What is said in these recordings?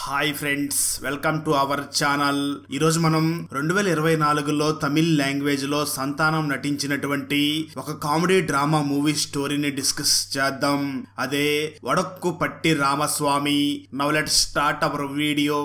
Hi friends, welcome to our channel. ఈరోజు మనం 2024లో Tamil language లో సంతానం నటించినటువంటి ఒక కామెడీ డ్రామా మూవీ స్టోరీని డిస్కస్ చేద్దాం. అదే వడక్కు పట్టి Ramaswamy. Now let's start our video.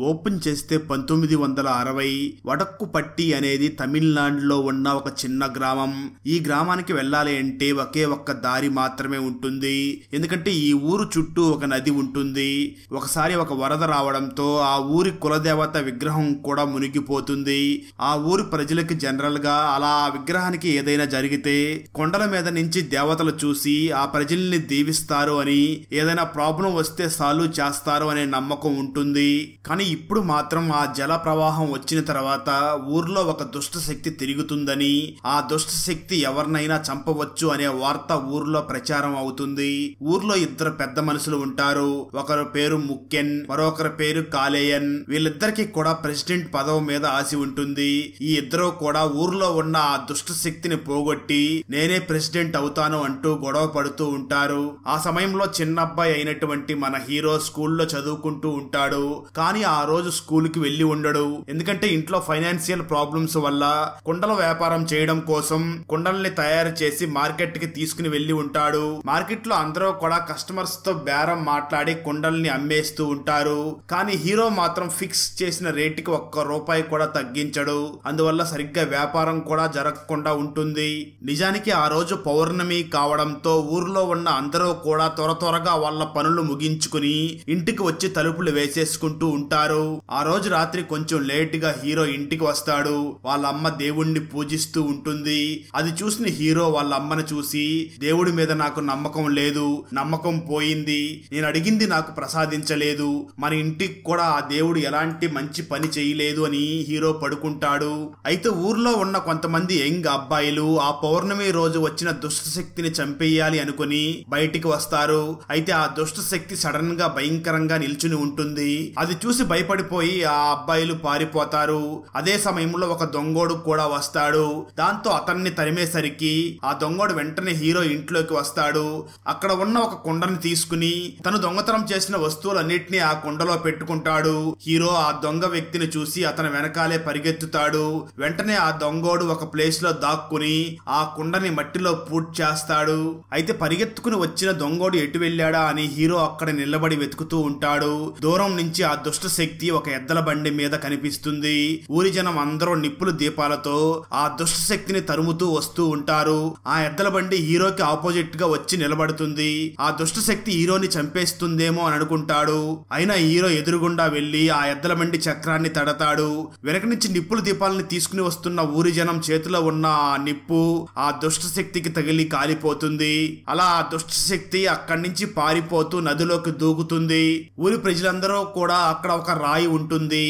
Open చేస్తే 1960 వడక్కుపట్టి అనేది తమిళనాడులో ఉన్న ఒక చిన్న గ్రామం. ఈ గ్రామానికి వెళ్ళాలి అంటే ఒకే ఒక్క దారి మాత్రమే ఉంటుంది. ఎందుకంటే ఈ ఊరు చుట్టూ ఒక నది ఉంటుంది. ఒకసారి ఒక వరద రావడంతో ఆ ఊరి కులదేవత విగ్రహం కూడా మునిగిపోతుంది. ఆ ఊరి ప్రజలకి జనరల్ గా అలా ఆ విగ్రహానికి ఏదైనా జరిగితే కొండల మీద నుంచి దేవతలు చూసి ఆ ప్రజల్ని దీవిస్తారు అని, ఏదైనా ప్రాబ్లం వస్తే సాల్వ్ చేస్తారు అనే నమ్మకం ఉంటుంది. కానీ ఇప్పుడు మాత్రం ఆ జల ప్రవాహం వచ్చిన తర్వాత ఊర్లో ఒక దుష్ట శక్తి తిరుగుతుందని, ఆ దుష్ట శక్తి ఎవరినైనా చంపవచ్చు అనే వార్త ఊర్లో ప్రచారం అవుతుంది. ఊర్లో ఇద్దరు పెద్ద మనుషులు ఉంటారు. ఒకరి పేరు ముక్కెన్, మరొకరి పేరు కాలేయన్. వీళ్ళిద్దరికి కూడా ప్రెసిడెంట్ పదవి మీద ఆశ ఉంటుంది. ఈ ఇద్దరు కూడా ఊర్లో ఉన్న ఆ దుష్ట శక్తిని పోగొట్టి నేనే ప్రెసిడెంట్ అవుతాను అంటూ గొడవ పడుతూ ఉంటారు. ఆ సమయంలో చిన్న అబ్బాయి అయినటువంటి మన హీరో స్కూల్లో చదువుకుంటూ ఉంటాడు. కానీ ఆ రోజు స్కూల్ కి వెళ్లి ఉండడు. ఎందుకంటే ఇంట్లో ఫైనాన్షియల్ ప్రాబ్లమ్స్ వల్ల కుండల వ్యాపారం చేయడం కోసం కుండల్ని తయారు చేసి మార్కెట్ కి తీసుకుని వెళ్లి ఉంటాడు. మార్కెట్ లో అందరూ కూడా కస్టమర్స్ తో బేరం మాట్లాడి కుండల్ని అమ్మేస్తూ ఉంటారు. కానీ హీరో మాత్రం ఫిక్స్ చేసిన రేటుకి ₹1 కూడా తగ్గించడు. అందువల్ల సరిగ్గా వ్యాపారం కూడా జరగకుండా ఉంటుంది. నిజానికి ఆ రోజు పౌర్ణమి కావడంతో ఊర్లో ఉన్న అందరూ కూడా త్వరగా వాళ్ళ పనులు ముగించుకుని ఇంటికి వచ్చి తలుపులు వేసేసుకుంటూ ఉంటారు. ఆ రోజు రాత్రి కొంచెం లేట్ గా హీరో ఇంటికి వస్తాడు. వాళ్ళ అమ్మ దేవుణ్ణి పూజిస్తూ ఉంటుంది. అది చూసిన హీరో వాళ్ళ అమ్మను చూసి, దేవుడి మీద నాకు నమ్మకం లేదు, నమ్మకం పోయింది, నేను అడిగింది నాకు ప్రసాదించలేదు, మన ఇంటికి కూడా ఆ దేవుడు ఎలాంటి మంచి పని చేయలేదు అని హీరో పడుకుంటాడు. అయితే ఊర్లో ఉన్న కొంతమంది యంగ్ అబ్బాయిలు ఆ పౌర్ణమి రోజు వచ్చిన దుష్ట శక్తిని చంపేయాలి అనుకుని బయటికి వస్తారు. అయితే ఆ దుష్ట శక్తి సడన్ గా భయంకరంగా నిల్చుని ఉంటుంది. అది చూసి భయపడిపోయి ఆ అబ్బాయిలు పారిపోతారు. అదే సమయంలో ఒక దొంగోడు కూడా వస్తాడు. దాంతో అతన్ని తరిమేసరికి ఆ దొంగోడు వెంటనే హీరో ఇంట్లోకి వస్తాడు. అక్కడ ఉన్న ఒక కుండని తీసుకుని తను దొంగతనం చేసిన వస్తువులన్నిటినీ ఆ కుండలో పెట్టుకుంటాడు. హీరో ఆ దొంగ వ్యక్తిని చూసి అతని వెనకాలే పరిగెత్తుతాడు. వెంటనే ఆ దొంగోడు ఒక ప్లేస్ లో దాక్కుని ఆ కుండని మట్టిలో పూడ్ చేస్తాడు. అయితే పరిగెత్తుకుని వచ్చిన దొంగోడు ఎటు వెళ్ళాడా అని హీరో అక్కడ నిలబడి వెతుకుతూ ఉంటాడు. దూరం నుంచి ఆ దుష్ట శక్తి ఒక ఎద్దల బండి మీద కనిపిస్తుంది. ఊరి జనం అందరూ నిప్పులు దీపాలతో ఆ దుష్ట శక్తిని తరుముతూ వస్తూ ఉంటారు. ఆ ఎద్దల బండి హీరోకి ఆపోజిట్ గా వచ్చి నిలబడుతుంది. ఆ దుష్ట శక్తి హీరోని చంపేస్తుందేమో అని అనుకుంటాడు. అయినా హీరో ఎదురుగుండా వెళ్లి ఆ ఎద్దల బండి చక్రాన్ని తడతాడు. వెనక నుంచి నిప్పులు దీపాలని తీసుకుని వస్తున్న ఊరి జనం చేతిలో ఉన్న ఆ నిప్పు ఆ దుష్ట శక్తికి తగిలి కాలిపోతుంది. అలా ఆ దుష్ట శక్తి అక్కడి నుంచి పారిపోతూ నదిలోకి దూకుతుంది. ఊరి ప్రజలందరూ కూడా అక్కడ ఒక రాయి ఉంటుంది.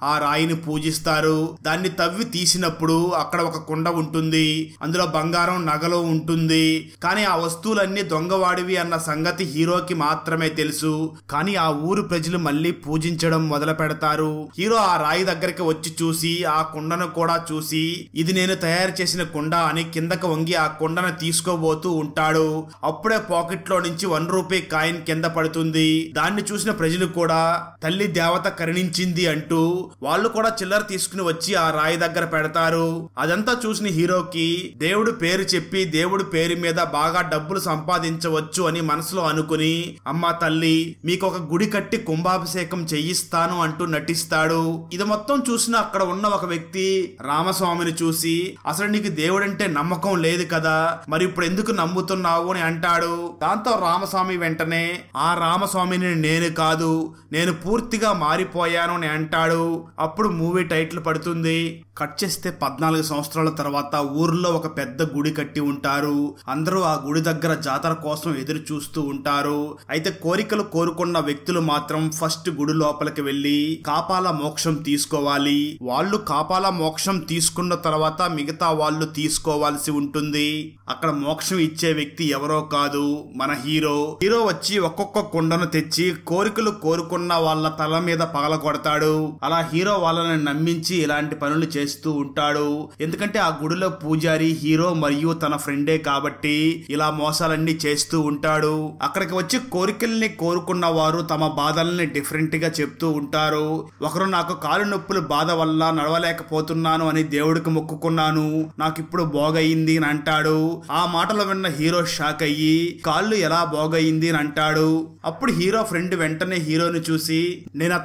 ఆ రాయిని పూజిస్తారు. దాన్ని తవ్వి తీసినప్పుడు అక్కడ ఒక కుండ ఉంటుంది. అందులో బంగారం, నగలు ఉంటుంది. కానీ ఆ వస్తువులన్నీ దొంగవాడివి అన్న సంగతి హీరోకి మాత్రమే తెలుసు. కానీ ఆ ఊరు ప్రజలు మళ్ళీ పూజించడం మొదలు పెడతారు. హీరో ఆ రాయి దగ్గరికి వచ్చి చూసి ఆ కుండను కూడా చూసి ఇది నేను తయారు చేసిన కుండ అని కిందకు వంగి ఆ కుండను తీసుకోబోతూ ఉంటాడు. అప్పుడే పాకెట్ లో నుంచి ₹1 కాయిన్ కింద పడుతుంది. దాన్ని చూసిన ప్రజలు కూడా తల్లి దేవత కరుణించింది అంటూ వాళ్ళు కూడా చిల్లర తీసుకుని వచ్చి ఆ రాయి దగ్గర పెడతారు. అదంతా చూసిన హీరోకి దేవుడు పేరు చెప్పి దేవుడి పేరు మీద బాగా డబ్బులు సంపాదించవచ్చు అని మనసులో అనుకుని, అమ్మా తల్లి మీకు ఒక గుడి కట్టి కుంభాభిషేకం చెయ్యిస్తాను అంటూ నటిస్తాడు. ఇది మొత్తం చూసిన అక్కడ ఉన్న ఒక వ్యక్తి రామస్వామిని చూసి, అసలు నీకు దేవుడంటే నమ్మకం లేదు కదా, మరి ఇప్పుడు ఎందుకు నమ్ముతున్నావు అని అంటాడు. దాంతో రామస్వామి వెంటనే ఆ రామస్వామిని నేను కాదు, నేను పూర్తిగా మారిపోయాను అని అంటాడు. అప్పుడు మూవీ టైటిల్ పడుతుంది. కట్ చేస్తే 14 సంవత్సరాల తర్వాత ఊర్లో ఒక పెద్ద గుడి కట్టి ఉంటారు. అందరూ ఆ గుడి దగ్గర జాతర కోసం ఎదురు చూస్తూ ఉంటారు. అయితే కోరికలు కోరుకున్న వ్యక్తులు మాత్రం ఫస్ట్ గుడి లోపలికి వెళ్లి కాపాల మోక్షం తీసుకోవాలి. వాళ్ళు కాపాల మోక్షం తీసుకున్న తర్వాత మిగతా వాళ్ళు తీసుకోవాల్సి ఉంటుంది. అక్కడ మోక్షం ఇచ్చే వ్యక్తి ఎవరో కాదు, మన హీరో. హీరో వచ్చి ఒక్కొక్క కుండను తెచ్చి కోరికలు కోరుకున్న వాళ్ళ తల మీద పగలగొడతాడు. అలా హీరో వాళ్ళని నమ్మించి ఇలాంటి పనులు చేస్తూ ఉంటాడు. ఎందుకంటే ఆ గుడిలో పూజారి హీరో మరియు తన ఫ్రెండే కాబట్టి ఇలా మోసాలన్నీ చేస్తూ ఉంటాడు. అక్కడికి వచ్చి కోరికల్ని కోరుకున్న వారు తమ బాధల్ని డిఫరెంట్ గా చెప్తూ ఉంటారు. ఒకరు నాకు కాలు నొప్పులు బాధ వల్ల నడవలేకపోతున్నాను అని దేవుడికి మొక్కుకున్నాను, నాకు ఇప్పుడు బాగయింది అని అంటాడు. ఆ మాటలు విన్న హీరో షాక్ అయ్యి కాళ్ళు ఎలా బాగయింది అని అంటాడు. అప్పుడు హీరో ఫ్రెండ్ వెంటనే హీరోని చూసి నేను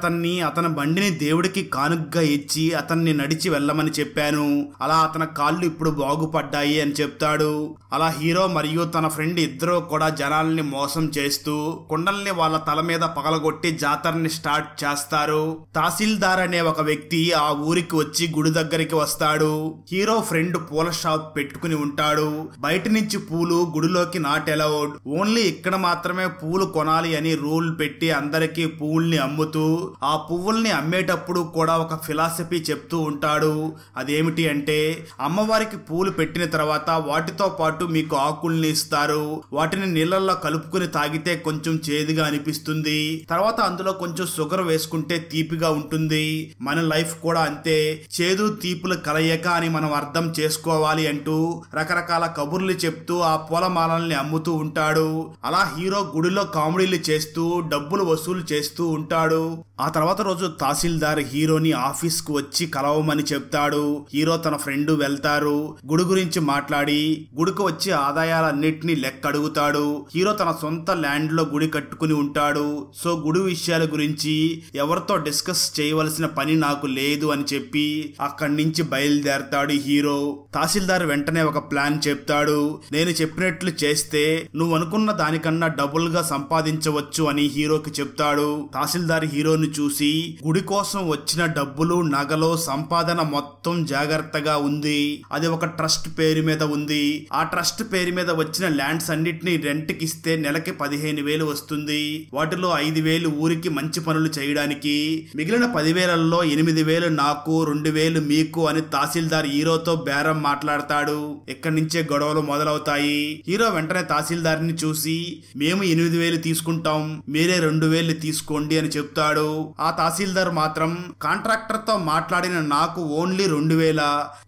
అతని బండిని దేవుడికి కానుగ్గా ఇచ్చి అతన్ని నడిచి వెళ్ళమని చెప్పాను, అలా అతని కాళ్ళు ఇప్పుడు బాగుపడ్డాయి అని చెప్తాడు. అలా హీరో మరియు తన ఫ్రెండ్ ఇద్దరు కూడా జనాల్ని మోసం చేస్తూ కుండల్ని వాళ్ళ తల మీద పగలగొట్టి జాతరని స్టార్ట్ చేస్తారు. తహసీల్దార్ అనే ఒక వ్యక్తి ఆ ఊరికి వచ్చి గుడి దగ్గరికి వస్తాడు. హీరో ఫ్రెండ్ పూల షాప్ పెట్టుకుని ఉంటాడు. బయట నుంచి పూలు గుడిలోకి నాట్ అలౌడ్, ఓన్లీ ఇక్కడ మాత్రమే పూలు కొనాలి అని రూల్ పెట్టి అందరికీ పువ్వుల్ని అమ్ముతూ ఆ పువ్వుల్ని అమ్మేటప్పుడు కూడా ఒక ఫిలాసఫీ చెప్తూ ఉంటాడు. అదేమిటి అంటే అమ్మవారికి పూలు పెట్టిన తర్వాత వాటితో పాటు మీకు ఆకుల్ని ఇస్తారు, వాటిని నీళ్ళల్లో కలుపుకుని తాగితే కొంచెం చేదుగా అనిపిస్తుంది, తర్వాత అందులో కొంచెం షుగర్ వేసుకుంటే తీపిగా ఉంటుంది, మన లైఫ్ కూడా అంతే, చేదు తీపుల కలయిక అని మనం అర్థం చేసుకోవాలి అంటూ రకరకాల కబుర్లు చెప్తూ ఆ పూలమాలల్ని అమ్ముతూ ఉంటాడు. అలా హీరో గుడిలో కామెడీలు చేస్తూ డబ్బులు వసూలు చేస్తూ ఉంటాడు. ఆ తర్వాత రోజు తహసీల్దార్ హీరోని ఆఫీస్ కు వచ్చి కలవమని చెప్తాడు. హీరో తన ఫ్రెండ్ వెళ్తారు. గుడి గురించి మాట్లాడి గుడికి వచ్చి ఆదాయాలన్నిటినీ లెక్క అడుగుతాడు. హీరో తన సొంత ల్యాండ్ లో గుడి కట్టుకుని ఉంటాడు. సో గుడి విషయాల గురించి ఎవరితో డిస్కస్ చేయవలసిన పని నాకు లేదు అని చెప్పి అక్కడి నుంచి బయలుదేరతాడు హీరో. తహసీల్దార్ వెంటనే ఒక ప్లాన్ చెప్తాడు. నేను చెప్పినట్లు చేస్తే నువ్వు అనుకున్న దానికన్నా డబుల్ గా సంపాదించవచ్చు అని హీరోకి చెప్తాడు. తహసీల్దార్ హీరోని చూసి గుడి కోసం వచ్చిన డబ్బులు నగలు సంపాదన మొత్తం జాగ్రత్తగా ఉంది, అది ఒక ట్రస్ట్ పేరు మీద ఉంది, ఆ ట్రస్ట్ పేరు మీద వచ్చిన ల్యాండ్స్ అన్నిటిని రెంట్ కి ఇస్తే నెలకి 15,000 వస్తుంది, వాటిలో 5,000 ఊరికి మంచి పనులు చేయడానికి, మిగిలిన 10,000లో 8,000 నాకు 2,000 మీకు అని తహసీల్దార్ హీరోతో బేరం మాట్లాడతాడు. ఇక్కడి నుంచే గొడవలు మొదలవుతాయి. హీరో వెంటనే తహసీల్దార్ ని చూసి మేము 8,000 తీసుకుంటాం, మీరే 2,000 తీసుకోండి అని చెప్తాడు. ఆ తహసీల్దార్ మాత్రం కాంట్రాక్టర్ తో మాట్లాడిన నాకు ఓన్లీ 2,000,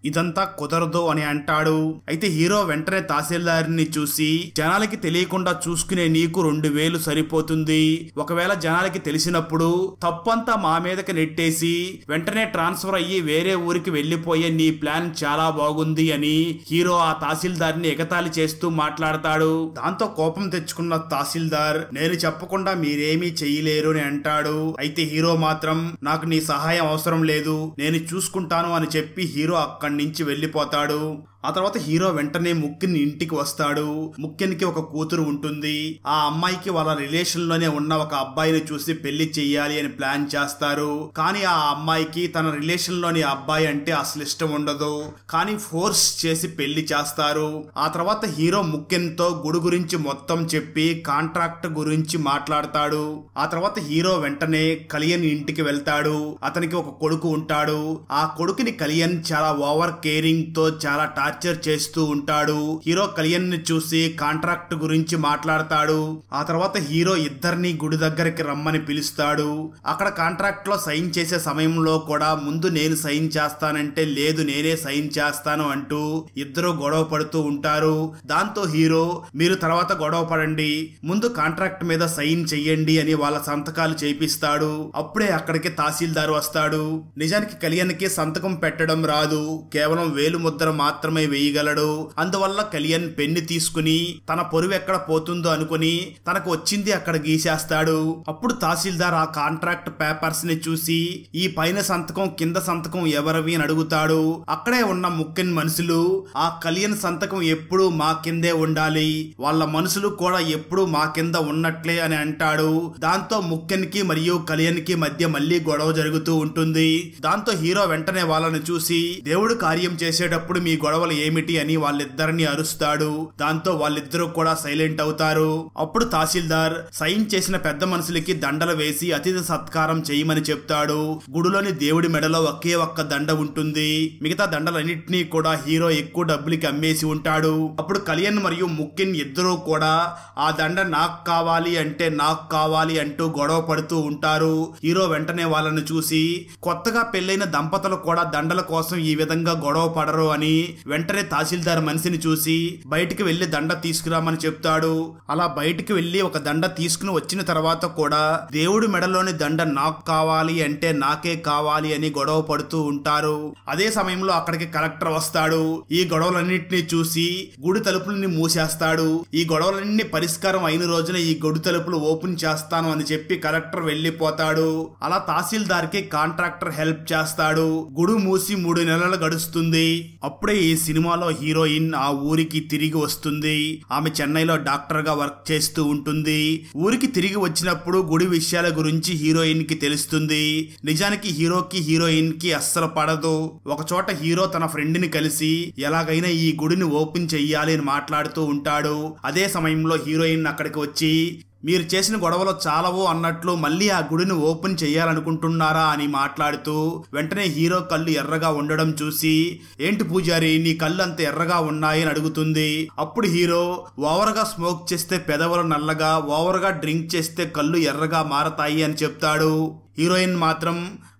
ఇదంతా కుదరదు అని అంటాడు. అయితే హీరో వెంటనే తహసీల్దార్ ని చూసి జనాలకి తెలియకుండా చూసుకునే నీకు 2,000 సరిపోతుంది, ఒకవేళ జనాలకి తెలిసినప్పుడు తప్పంతా మా మీదకి నెట్టేసి వెంటనే ట్రాన్స్ఫర్ అయ్యి వేరే ఊరికి వెళ్లిపోయే నీ ప్లాన్ చాలా బాగుంది అని హీరో ఆ తహసీల్దార్ ని ఎగతాళి చేస్తూ మాట్లాడతాడు. దాంతో కోపం తెచ్చుకున్న తహసీల్దార్ నేను చెప్పకుండా మీరేమీ చెయ్యలేరు అని అంటాడు. అయితే హీరో మాత్రం నాకు నీ సహాయం అవసరం లేదు, నేను చూసుకుంటాను అని చెప్పి హీరో అక్కడి నుంచి వెళ్లిపోతాడు. ఆ తర్వాత హీరో వెంటనే ముఖ్యన్ ఇంటికి వస్తాడు. ముఖ్యన్కి ఒక కూతురు ఉంటుంది. ఆ అమ్మాయికి వాళ్ళ రిలేషన్ లోనే ఉన్న ఒక అబ్బాయిని చూసి పెళ్లి చెయ్యాలి అని ప్లాన్ చేస్తారు. కానీ ఆ అమ్మాయికి తన రిలేషన్ లోని అబ్బాయి అంటే అసలు ఇష్టం ఉండదు, కానీ ఫోర్స్ చేసి పెళ్లి చేస్తారు. ఆ తర్వాత హీరో ముఖ్యన్ తో గుడి గురించి మొత్తం చెప్పి కాంట్రాక్ట్ గురించి మాట్లాడతాడు. ఆ తర్వాత హీరో వెంటనే కళ్యాణ్ ఇంటికి వెళ్తాడు. అతనికి ఒక కొడుకు ఉంటాడు. ఆ కొడుకుని కళ్యాణ్ చాలా ఓవర్ కేరింగ్ తో చాలా టార్చర్ చేస్తూ ఉంటాడు. హీరో కళ్యాణ్ ని చూసి కాంట్రాక్ట్ గురించి మాట్లాడతాడు. ఆ తర్వాత హీరో ఇద్దరిని గుడి దగ్గరికి రమ్మని పిలుస్తాడు. అక్కడ కాంట్రాక్ట్ లో సైన్ చేసే సమయంలో కూడా ముందు నేను సైన్ చేస్తానంటే లేదు నేనే సైన్ చేస్తాను అంటూ ఇద్దరు గొడవ పడుతూ ఉంటారు. దాంతో హీరో మీరు తర్వాత గొడవ పడండి, ముందు కాంట్రాక్ట్ మీద సైన్ చెయ్యండి అని వాళ్ళ సంతకాలు చేపిస్తాడు. అప్పుడే అక్కడికి తహసీల్దార్ వస్తాడు. నిజానికి కళ్యాణ్ కి సంతకం పెట్టడం రాదు, కేవలం వేలు ముద్ర మాత్రమే వేయగలడు. అందువల్ల కళ్యాణ్ పెన్ను తీసుకుని తన పొరువు ఎక్కడ పోతుందో అనుకుని తనకు వచ్చింది అక్కడ గీసేస్తాడు. అప్పుడు తహసీల్దార్ ఆ కాంట్రాక్ట్ పేపర్స్ ని చూసి ఈ పైన సంతకం కింద సంతకం ఎవరివి అని అడుగుతాడు. అక్కడే ఉన్న ముఖ్యన్ మనుషులు ఆ కళ్యాణ్ సంతకం ఎప్పుడూ మా కిందే ఉండాలి, వాళ్ళ మనుషులు కూడా ఎప్పుడూ మా కింద ఉన్నట్లే అని అంటాడు. దాంతో ముఖ్యన్ కి మరియు కళ్యాణ్ కి మధ్య మళ్ళీ గొడవ జరుగుతూ ఉంటుంది. దాంతో హీరో వెంటనే వాళ్ళని చూసి దేవుడు కార్యం చేసేటప్పుడు మీ గొడవలు ఏమిటి అని వాళ్ళిద్దరిని అరుస్తాడు. దాంతో వాళ్ళిద్దరూ కూడా సైలెంట్ అవుతారు. అప్పుడు తహసీల్దార్ సైన్ చేసిన పెద్ద మనుషులకి దండలు వేసి అతిథి సత్కారం చేయమని చెప్తాడు. గుడిలోని దేవుడి మెడలో ఒకే ఒక్క దండ ఉంటుంది. మిగతా దండలన్నింటినీ కూడా హీరో ఎక్కువ డబ్బులకి అమ్మేసి ఉంటాడు. అప్పుడు కళ్యాణ్ మరియు ముఖ్యన్ ఇద్దరూ కూడా ఆ దండ నాకు కావాలి అంటూ గొడవ పడుతూ ఉంటారు. హీరో వెంటనే వాళ్ళని చూసి కొత్తగా పెళ్లైన దంపతులు కూడా దండల కోసం ఈ విధంగా గొడవ పడరు అని వెంటనే తహసీల్దార్ మనిషిని చూసి బయటికి వెళ్లి దండ తీసుకురామని చెప్తాడు. అలా బయటికి వెళ్లి ఒక దండ తీసుకుని వచ్చిన తర్వాత కూడా దేవుడి మెడలోని దండ నాకు కావాలి అంటే నాకే కావాలి అని గొడవ పడుతూ ఉంటారు. అదే సమయంలో అక్కడికి కలెక్టర్ వస్తాడు. ఈ గొడవలన్నింటినీ చూసి గుడి తలుపులని మూసేస్తాడు. ఈ గొడవలన్నీ పరిష్కారం అయిన రోజున ఈ గుడి తలుపులు ఓపెన్ చేస్తాను అని చెప్పి కలెక్టర్ వెళ్లిపోతాడు. అలా తహసీల్దార్ కి కాంట్రాక్టర్ హెల్ప్ చేస్తాడు. గుడి మూసి 3 నెలలు గడుస్తుంది. అప్పుడే ఈ సినిమాలో హీరోయిన్ ఆ ఊరికి తిరిగి వస్తుంది. ఆమె చెన్నైలో డాక్టర్ గా వర్క్ చేస్తూ ఉంటుంది. ఊరికి తిరిగి వచ్చినప్పుడు గుడి విషయాల గురించి హీరోయిన్ కి తెలుస్తుంది. నిజానికి హీరోకి హీరోయిన్ కి అస్సలు పడదు. ఒక చోట హీరో తన ఫ్రెండ్ ని కలిసి ఎలాగైనా ఈ గుడిని ఓపెన్ చెయ్యాలి అని మాట్లాడుతూ ఉంటాడు. అదే సమయంలో హీరోయిన్ అక్కడికి వచ్చి మీరు చేసిన గొడవలు చాలవు అన్నట్లు మళ్ళీ ఆ గుడిని ఓపెన్ చేయాలనుకుంటున్నారా అని మాట్లాడుతూ వెంటనే హీరో కళ్ళు ఎర్రగా ఉండడం చూసి ఏంటి పూజారి నీ కళ్ళు అంత ఎర్రగా ఉన్నాయి అని అడుగుతుంది. అప్పుడు హీరో ఓవర్గా స్మోక్ చేస్తే పెదవులు నల్లగా, ఓవర్గా డ్రింక్ చేస్తే కళ్ళు ఎర్రగా మారతాయి అని చెప్తాడు. హీరోయిన్ మాత్రం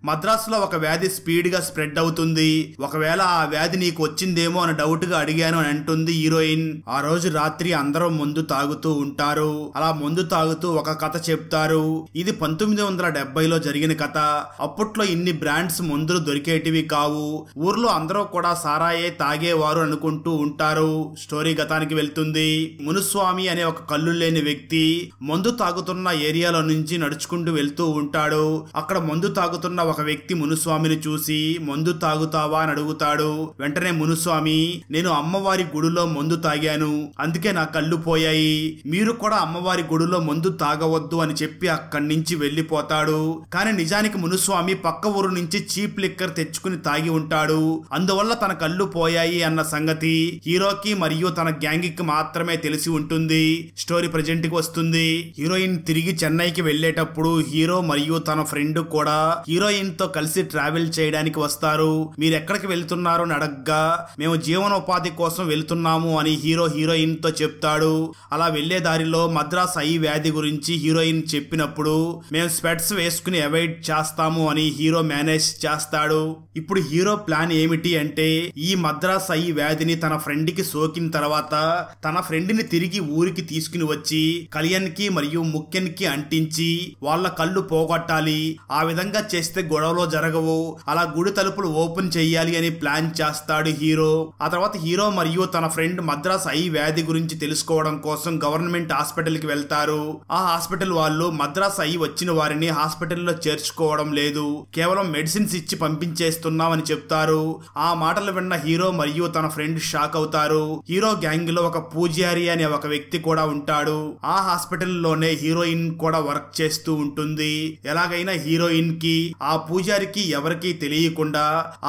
మద్రాసులో ఒక వ్యాధి స్పీడ్ గా స్ప్రెడ్ అవుతుంది, ఒకవేళ ఆ వ్యాధి నీకు వచ్చిందేమో అని డౌట్ గా అడిగాను అని అంటుంది హీరోయిన్. ఆ రోజు రాత్రి అందరూ మందు తాగుతూ ఉంటారు. అలా మందు తాగుతూ ఒక కథ చెప్తారు. ఇది 1970లో జరిగిన కథ. అప్పట్లో ఇన్ని బ్రాండ్స్ మందులు దొరికేటివి కావు. ఊర్లో అందరూ కూడా సారాయే తాగేవారు అనుకుంటూ ఉంటారు. స్టోరీ గతానికి వెళ్తుంది. మునుస్వామి అనే ఒక కళ్ళు లేని వ్యక్తి మందు తాగుతున్న ఏరియాలో నుంచి నడుచుకుంటూ వెళ్తూ ఉంటాడు. అక్కడ మందు తాగుతున్న ఒక వ్యక్తి మునుస్వామిని చూసి మందు తాగుతావా అని అడుగుతాడు. వెంటనే మునుస్వామి నేను అమ్మవారి గుడిలో మందు తాగాను, అందుకే నా కళ్ళు పోయాయి, మీరు కూడా అమ్మవారి గుడిలో మందు తాగవద్దు అని చెప్పి అక్కడి నుంచి వెళ్లిపోతాడు. కానీ నిజానికి మునుస్వామి పక్క ఊరు నుంచి చీప్ లిక్కర్ తెచ్చుకుని తాగి ఉంటాడు. అందువల్ల తన కళ్ళు పోయాయి అన్న సంగతి హీరోకి మరియు తన గ్యాంగ్ కి మాత్రమే తెలిసి ఉంటుంది. స్టోరీ ప్రెజెంట్ కి వస్తుంది. హీరోయిన్ తిరిగి చెన్నైకి వెళ్లేటప్పుడు హీరో మరియు తన ఫ్రెండ్ కూడా హీరోయిన్ తో కలిసి ట్రావెల్ చేయడానికి వస్తారు. మీరు ఎక్కడికి వెళ్తున్నారు అని అడగ్గా మేము జీవనోపాధి కోసం వెళ్తున్నాము అని హీరో హీరోయిన్ తో చెప్తాడు. అలా వెళ్లే దారిలో మద్రాస్ ఐ వ్యాధి గురించి హీరోయిన్ చెప్పినప్పుడు మేము స్పెట్స్ వేసుకుని అవాయిడ్ చేస్తాము అని హీరో మేనేజ్ చేస్తాడు. ఇప్పుడు హీరో ప్లాన్ ఏమిటి అంటే ఈ మద్రాస్ ఐ వ్యాధిని తన ఫ్రెండ్ కి సోకిన తర్వాత తన ఫ్రెండ్ ని తిరిగి ఊరికి తీసుకుని వచ్చి కళ్యాణ్ కి మరియు ముఖ్యన్ కి అంటించి వాళ్ళ కళ్ళు పోగొట్టాలి. ఆ విధంగా చేస్తే గొడవలో జరగవు, అలా గుడి తలుపులు ఓపెన్ చెయ్యాలి అని ప్లాన్ చేస్తాడు హీరో. ఆ తర్వాత హీరో మరియు తన ఫ్రెండ్ మద్రాస్ ఐ వ్యాధి గురించి తెలుసుకోవడం కోసం గవర్నమెంట్ హాస్పిటల్ కి వెళ్తారు. ఆ హాస్పిటల్ వాళ్ళు మద్రాస్ ఐ వచ్చిన వారిని హాస్పిటల్లో చేర్చుకోవడం లేదు, కేవలం మెడిసిన్స్ ఇచ్చి పంపించేస్తున్నామని చెప్తారు. ఆ మాటలు విన్న హీరో మరియు తన ఫ్రెండ్ షాక్ అవుతారు. హీరో గ్యాంగ్ లో ఒక పూజారి అనే ఒక వ్యక్తి కూడా ఉంటాడు. ఆ హాస్పిటల్లోనే హీరోయిన్ కూడా వర్క్ చేస్తూ ఉంటుంది. ఎలాగైనా హీరోయిన్ కి ఆ పూజారికి ఎవరికీ తెలియకుండా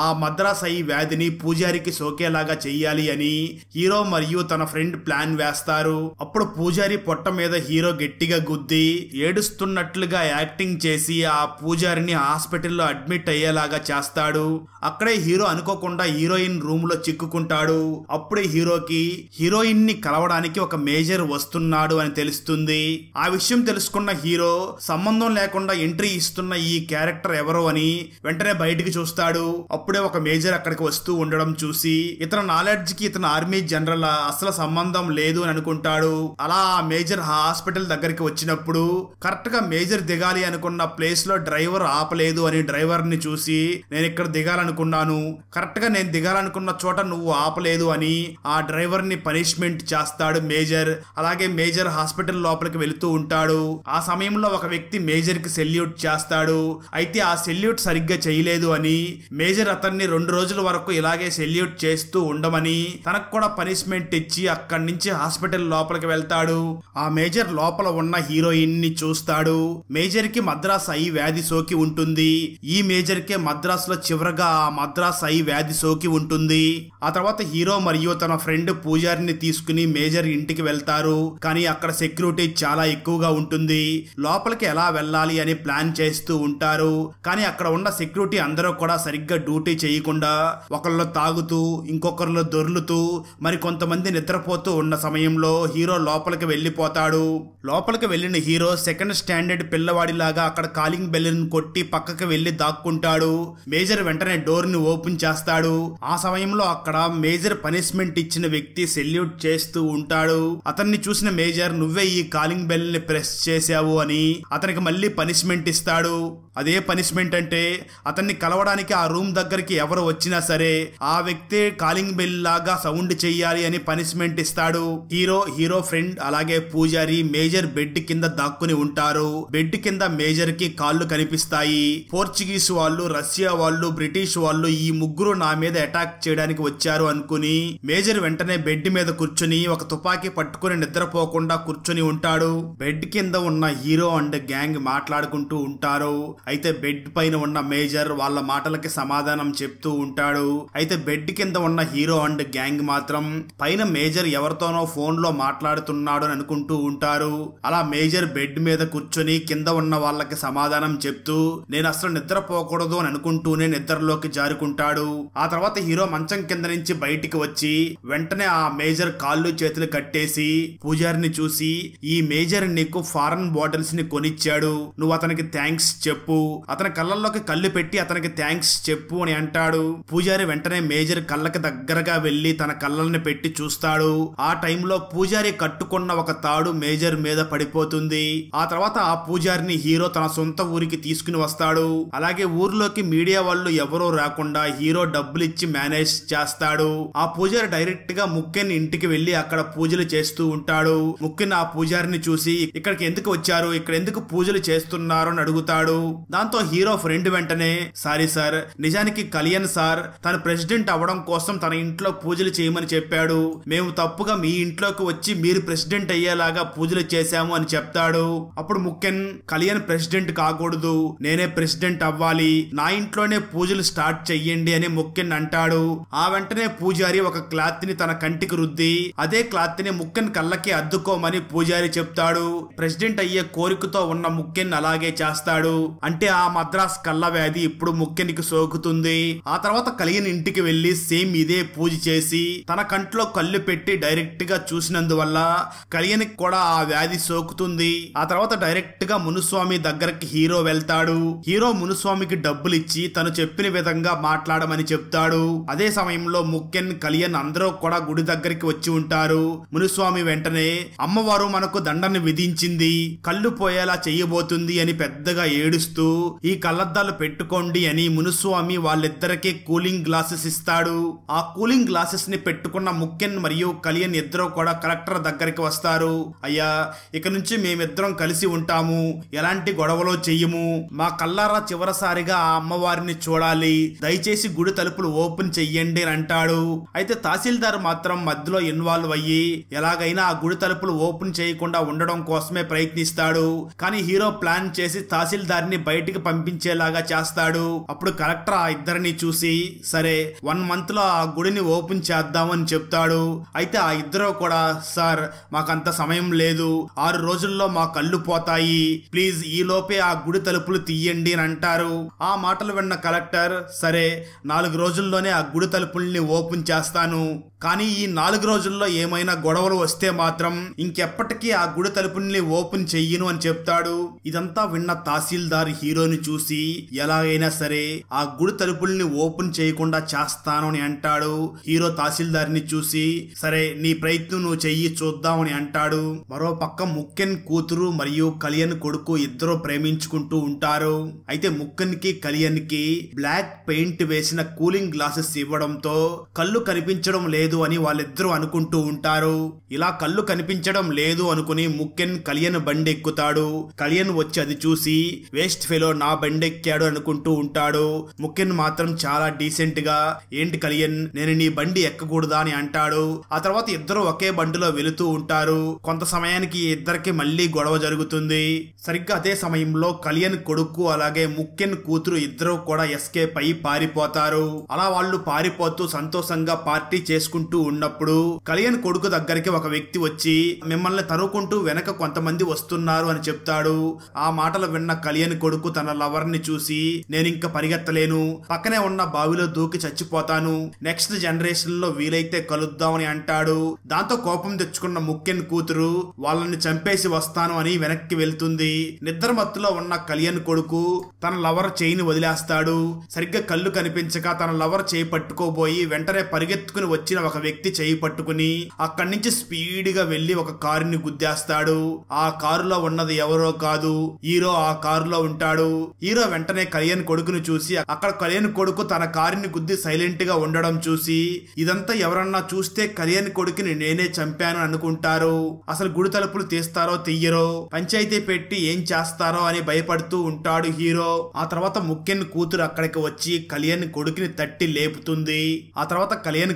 ఆ మద్రాస్ ఐ వ్యాధిని పూజారికి సోకేలాగా చెయ్యాలి అని హీరో మరియు తన ఫ్రెండ్ ప్లాన్ వేస్తారు. అప్పుడు పూజారి పొట్ట మీద హీరో గట్టిగా గుద్ది ఏడుస్తున్నట్లుగా యాక్టింగ్ చేసి ఆ పూజారిని హాస్పిటల్లో అడ్మిట్ అయ్యేలాగా చేస్తాడు. అక్కడే హీరో అనుకోకుండా హీరోయిన్ రూమ్ లో చిక్కుకుంటాడు. అప్పుడే హీరోకి హీరోయిన్ ని కలవడానికి ఒక మేజర్ వస్తున్నాడు అని తెలుస్తుంది. ఆ విషయం తెలుసుకున్న హీరో సంబంధం లేకుండా ఎంట్రీ ఇస్తున్న ఈ క్యారెక్టర్ ఎవరో అని వెంటనే బయటికి చూస్తాడు. అప్పుడే ఒక మేజర్ అక్కడికి వస్తూ ఉండడం చూసి ఇతని నాలెడ్జ్ కి ఇతను ఆర్మీ జనరల్ అసలు సంబంధం లేదు అని అనుకుంటాడు. అలా ఆ మేజర్ హాస్పిటల్ దగ్గరికి వచ్చినప్పుడు కరెక్ట్ గా మేజర్ దిగాలి అనుకున్న ప్లేస్ లో డ్రైవర్ ఆపలేదు అని డ్రైవర్ ని చూసి నేను ఇక్కడ దిగాలనుకున్నాను, కరెక్ట్ గా నేను దిగాలనుకున్న చోట నువ్వు ఆపలేదు అని ఆ డ్రైవర్ ని పనిష్మెంట్ చేస్తాడు మేజర్. అలాగే మేజర్ హాస్పిటల్ లోపలికి వెళుతూ ఉంటాడు. ఆ సమయంలో ఒక వ్యక్తి మేజర్ కి సెల్యూట్ చేస్తాడు. అయితే ఆ సెల్యూట్ సరిగ్గా చేయలేదు అని మేజర్ అతన్ని 2 రోజుల వరకు ఇలాగే సెల్యూట్ చేస్తూ ఉండమని తనకు కూడా పనిష్మెంట్ ఇచ్చి అక్కడి నుంచి హాస్పిటల్ లోపలికి వెళ్తాడు. ఆ మేజర్ లోపల ఉన్న హీరోయిన్ ని చూస్తాడు. మేజర్ కి మద్రాస్ ఐ వ్యాధి సోకి ఉంటుంది. ఈ మేజర్ కే మద్రాస్ లో చివరగా ఆ మద్రాస్ ఐ వ్యాధి సోకి ఉంటుంది. ఆ తర్వాత హీరో మరియు తన ఫ్రెండ్ పూజారిని తీసుకుని మేజర్ ఇంటికి వెళ్తారు. కానీ అక్కడ సెక్యూరిటీ చాలా ఎక్కువగా ఉంటుంది. లోపలికి ఎలా వెళ్ళాలి అని ప్లాన్ చేస్తూ ఉంటారు. కానీ అక్కడ ఉన్న సెక్యూరిటీ అందరూ కూడా సరిగ్గా డ్యూటీ చేయకుండా ఒకళ్ళు తాగుతూ ఇంకొకరిలో దొర్లుతూ మరి కొంతమంది నిద్రపోతూ ఉన్న సమయంలో హీరో లోపలికి వెళ్ళిపోతాడు. లోపలికి వెళ్ళిన హీరో సెకండ్ స్టాండర్డ్ పిల్లవాడిలాగా అక్కడ కాలింగ్ బెల్ ని కొట్టి పక్కకి వెళ్లి దాక్కుంటాడు. మేజర్ వెంటనే డోర్ ని ఓపెన్ చేస్తాడు. ఆ సమయంలో అక్కడ మేజర్ పనిష్మెంట్ ఇచ్చిన వ్యక్తి సెల్యూట్ చేస్తూ ఉంటాడు. అతన్ని చూసిన మేజర్ నువ్వే ఈ కాలింగ్ బెల్ ని ప్రెస్ చేశావు అని అతనికి మళ్ళీ పనిష్మెంట్ ఇస్తాడు. అదే పనిష్మెంట్ అంటే అతన్ని కలవడానికి ఆ రూమ్ దగ్గరికి ఎవరు వచ్చినా సరే ఆ వ్యక్తి కాలింగ్ బెల్ లాగా సౌండ్ చెయ్యాలి అని పనిష్మెంట్ ఇస్తాడు. హీరో ఫ్రెండ్ అలాగే పూజారి మేజర్ బెడ్ కింద దాక్కుని ఉంటారు. బెడ్ కింద మేజర్ కి కాళ్ళు కనిపిస్తాయి. పోర్చుగీస్ వాళ్ళు, రష్యా వాళ్ళు, బ్రిటిష్ వాళ్ళు ఈ ముగ్గురు నా మీద అటాక్ చేయడానికి వచ్చారు అనుకుని మేజర్ వెంటనే బెడ్ మీద కూర్చుని ఒక తుపాకీ పట్టుకుని నిద్రపోకుండా కూర్చుని ఉంటాడు. బెడ్ కింద ఉన్న హీరో అండ్ గ్యాంగ్ మాట్లాడుకుంటూ ఉంటారు. అయితే బెడ్ పైన ఉన్న మేజర్ వాళ్ళ మాటలకి సమాధానం చెప్తూ ఉంటాడు. అయితే బెడ్ కింద ఉన్న హీరో అండ్ గ్యాంగ్ మాత్రం పైన మేజర్ ఎవరితోనో ఫోన్ లో మాట్లాడుతున్నాడు అని అనుకుంటూ ఉంటారు. అలా మేజర్ బెడ్ మీద కూర్చొని కింద ఉన్న వాళ్ళకి సమాధానం చెప్తూ నేను అసలు నిద్రపోకూడదు అని అనుకుంటూనే నిద్రలోకి జారుకుంటాడు. ఆ తర్వాత హీరో మంచం కింద నుంచి బయటికి వచ్చి వెంటనే ఆ మేజర్ కాళ్ళు చేతులు కట్టేసి పూజారిని చూసి ఈ మేజర్ నీకు ఫారెన్ బాటిల్స్ ని కొనిచ్చాడు, నువ్వు అతనికి థ్యాంక్స్ చెప్పు, అతని కళ్ళల్లోకి కళ్ళు పెట్టి అతనికి థ్యాంక్స్ చెప్పు అని అంటాడు. పూజారి వెంటనే మేజర్ కళ్ళకి దగ్గరగా వెళ్లి తన కళ్ళని పెట్టి చూస్తాడు. ఆ టైంలో పూజారి కట్టుకున్న ఒక తాడు మేజర్ మీద పడిపోతుంది. ఆ తర్వాత ఆ పూజారిని హీరో తన సొంత ఊరికి తీసుకుని వస్తాడు. అలాగే ఊర్లోకి మీడియా వాళ్ళు ఎవరూ రాకుండా హీరో డబ్బులు ఇచ్చి మేనేజ్ చేస్తాడు. ఆ పూజారి డైరెక్ట్ గా ముఖ్యన్ ఇంటికి వెళ్లి అక్కడ పూజలు చేస్తూ ఉంటాడు. ముఖ్యన్ ఆ పూజారిని చూసి ఇక్కడికి ఎందుకు వచ్చారు, ఇక్కడ ఎందుకు పూజలు చేస్తున్నారు అని అడుగుతాడు. దాంతో హీరో ఫ్రెండ్ వెంటనే సారీ సార్, నిజానికి కళ్యాణ్ సార్ తన ప్రెసిడెంట్ అవ్వడం కోసం తన ఇంట్లో పూజలు చేయమని చెప్పాడు. మేము తప్పుగా మీ ఇంట్లోకి వచ్చి మీరు ప్రెసిడెంట్ అయ్యేలాగా పూజలు చేశాము అని చెప్తాడు. అప్పుడు ముఖ్యన్ కళ్యాణ్ ప్రెసిడెంట్ కాకూడదు, నేనే ప్రెసిడెంట్ అవ్వాలి, నా ఇంట్లోనే పూజలు స్టార్ట్ చెయ్యండి అని ముఖ్యన్ అంటాడు. ఆ వెంటనే పూజారి ఒక క్లాత్ ని తన కంటికి రుద్ది అదే క్లాత్ ని ముఖ్యన్ కళ్ళకి అద్దుకోమని పూజారి చెప్తాడు. ప్రెసిడెంట్ అయ్యే కోరికతో ఉన్న ముఖ్యన్ అలాగే చేస్తాడు. అంటే ఆ మద్రాస్ కళ్ళ వ్యాధి ఇప్పుడు ముఖ్యనికి సోకుతుంది. ఆ తర్వాత కళ్యాణ్ ఇంటికి వెళ్లి సేమ్ ఇదే పూజ చేసి తన కంట్లో కళ్ళు పెట్టి డైరెక్ట్ గా చూసినందువల్ల కళ్యాణ్కి కూడా ఆ వ్యాధి సోకుతుంది. ఆ తర్వాత డైరెక్ట్ గా మునుస్వామి దగ్గరకి హీరో వెళ్తాడు. హీరో మునుస్వామికి డబ్బులు ఇచ్చి తను చెప్పిన విధంగా మాట్లాడమని చెప్తాడు. అదే సమయంలో ముఖ్యన్ కళ్యాణ్ అందరూ కూడా గుడి దగ్గరికి వచ్చి ఉంటారు. మునుస్వామి వెంటనే అమ్మవారు మనకు దండని విధించింది, కళ్ళు పోయేలా చెయ్యబోతుంది అని పెద్దగా ఏడుస్తూ ఈ కళ్ళద్దాలు పెట్టుకోండి అని మునుస్వామి వాళ్ళిద్దరికీ కూలింగ్ గ్లాసెస్ ఇస్తాడు. ఆ కూలింగ్ గ్లాసెస్ ని పెట్టుకున్న ముఖ్యన్ మరియు కళ్యాణ్ ఇద్దరు కూడా కలెక్టర్ దగ్గరికి వస్తారు. అయ్యా, ఇక నుంచి మేమిద్దరం కలిసి ఉంటాము, ఎలాంటి గొడవలో చెయ్యము, మా కళ్ళారా చివరిసారిగా ఆ అమ్మవారిని చూడాలి, దయచేసి గుడి తలుపులు ఓపెన్ చెయ్యండి అని అంటాడు. అయితే తహసీల్దార్ మాత్రం మధ్యలో ఇన్వాల్వ్ అయ్యి ఎలాగైనా ఆ గుడి తలుపులు ఓపెన్ చేయకుండా ఉండడం కోసమే ప్రయత్నిస్తాడు. కానీ హీరో ప్లాన్ చేసి తహసీల్దార్ ని బయటికి పంపించేలాగా చేస్తాడు. అప్పుడు కలెక్టర్ ఆ ఇద్దరిని చూసి సరే 1 month లో ఆ గుడిని ఓపెన్ చేద్దామని చెప్తాడు. అయితే ఆ ఇద్దరు కూడా సార్ మాకంత సమయం లేదు, 6 రోజుల్లో మా కళ్ళు పోతాయి, ప్లీజ్ ఈ లోపే ఆ గుడి తలుపులు తీయండి అని అంటారు. ఆ మాటలు విన్న కలెక్టర్ సరే 4 రోజుల్లోనే ఆ గుడి తలుపుల్ని ఓపెన్ చేస్తాను, కానీ ఈ 4 రోజుల్లో ఏమైనా గొడవలు వస్తే మాత్రం ఇంకెప్పటికీ ఆ గుడి తలుపుల్ని ఓపెన్ చెయ్యను అని చెప్తాడు. ఇదంతా విన్న తహసీల్దార్ హీరోని చూసి ఎలాగైనా సరే ఆ గుడి తలుపుల్ని ఓపెన్ చేయకుండా చేస్తాను అని అంటాడు. హీరో తహసీల్దార్ ని చూసి సరే నీ ప్రయత్నం నువ్వు చెయ్యి చూద్దామని అంటాడు. మరో పక్క ముఖ్యన్ కూతురు మరియు కళ్యాణ్ కొడుకు ఇద్దరు ప్రేమించుకుంటూ ఉంటారు. అయితే ముఖ్యన్ కి కళ్యాణ్ కి బ్లాక్ పెయింట్ వేసిన కూలింగ్ గ్లాసెస్ ఇవ్వడంతో కళ్ళు కనిపించడం లేదు అని వాళ్ళిద్దరూ అనుకుంటూ ఉంటారు. ఇలా కళ్ళు కనిపించడం లేదు అనుకుని ముఖ్యన్ కళ్యాణ్ బండి ఎక్కుతాడు. కళ్యాణ్ వచ్చి అది చూసి వేస్ట్ ఫెలో నా బండెక్కాడు అనుకుంటూ ఉంటాడు. ముఖ్యన్ మాత్రం చాలా డీసెంట్ గా ఏంటి కళ్యాణ్ నేను నీ బండి ఎక్కకూడదా అని అంటాడు. ఆ తర్వాత ఇద్దరు ఒకే బండిలో వెళుతూ ఉంటారు. కొంత సమయానికి ఇద్దరికి మళ్ళీ గొడవ జరుగుతుంది. సరిగ్గా అదే సమయంలో కళ్యాణ్ కొడుకు అలాగే ముఖ్యన్ కూతురు ఇద్దరు కూడా ఎస్కేప్ అయి పారిపోతారు. అలా వాళ్ళు పారిపోతూ సంతోషంగా పార్టీ చేసుకుంటూ ఉన్నప్పుడు కళ్యాణ్ కొడుకు దగ్గరికి ఒక వ్యక్తి వచ్చి మిమ్మల్ని తరువుకుంటూ వెనక కొంతమంది వస్తున్నారు అని చెప్తాడు. ఆ మాటలు విన్న కళ్యాణ్ కొడుకు తన లవర్ ని చూసి నేనింక పరిగెత్తలేను, పక్కనే ఉన్న బావిలో దూకి చచ్చిపోతాను, నెక్స్ట్ జనరేషన్ లో వీలైతే కలుద్దామని అంటాడు. దాంతో కోపం తెచ్చుకున్న ముఖ్యన్ కూతురు వాళ్ళని చంపేసి వస్తాను అని వెనక్కి వెళ్తుంది. నిద్ర మత్తులో ఉన్న కళ్యాణ్ కొడుకు తన లవర్ చేయిని వదిలేస్తాడు. సరిగ్గా కళ్ళు కనిపించక తన లవర్ చేయి పట్టుకోబోయి వెంటనే పరిగెత్తుకుని వచ్చిన ఒక వ్యక్తి చేయి పట్టుకుని అక్కడి నుంచి స్పీడ్ గా వెళ్లి ఒక కారుని గుద్దేస్తాడు. ఆ కారులో ఉన్నది ఎవరో కాదు, హీరో ఆ కారులో ఉంటాడు. హీరో వెంటనే కళ్యాణ్ కొడుకును చూసి అక్కడ కళ్యాణ్ కొడుకు తన కారుని గుద్ది సైలెంట్ గా ఉండడం చూసి ఇదంతా ఎవరన్నా చూస్తే కళ్యాణ్ కొడుకుని నేనే చంపాను అనుకుంటారు. అసలు గుడి తలుపులు తీస్తారో తీయరో, పంచాయతీ పెట్టి ఏం చేస్తారో అని భయపడుతూ ఉంటాడు హీరో. ఆ తర్వాత ముఖ్యన్ కూతురు అక్కడికి వచ్చి కళ్యాణ్ కొడుకుని తట్టి లేపుతుంది. ఆ తర్వాత కళ్యాణ్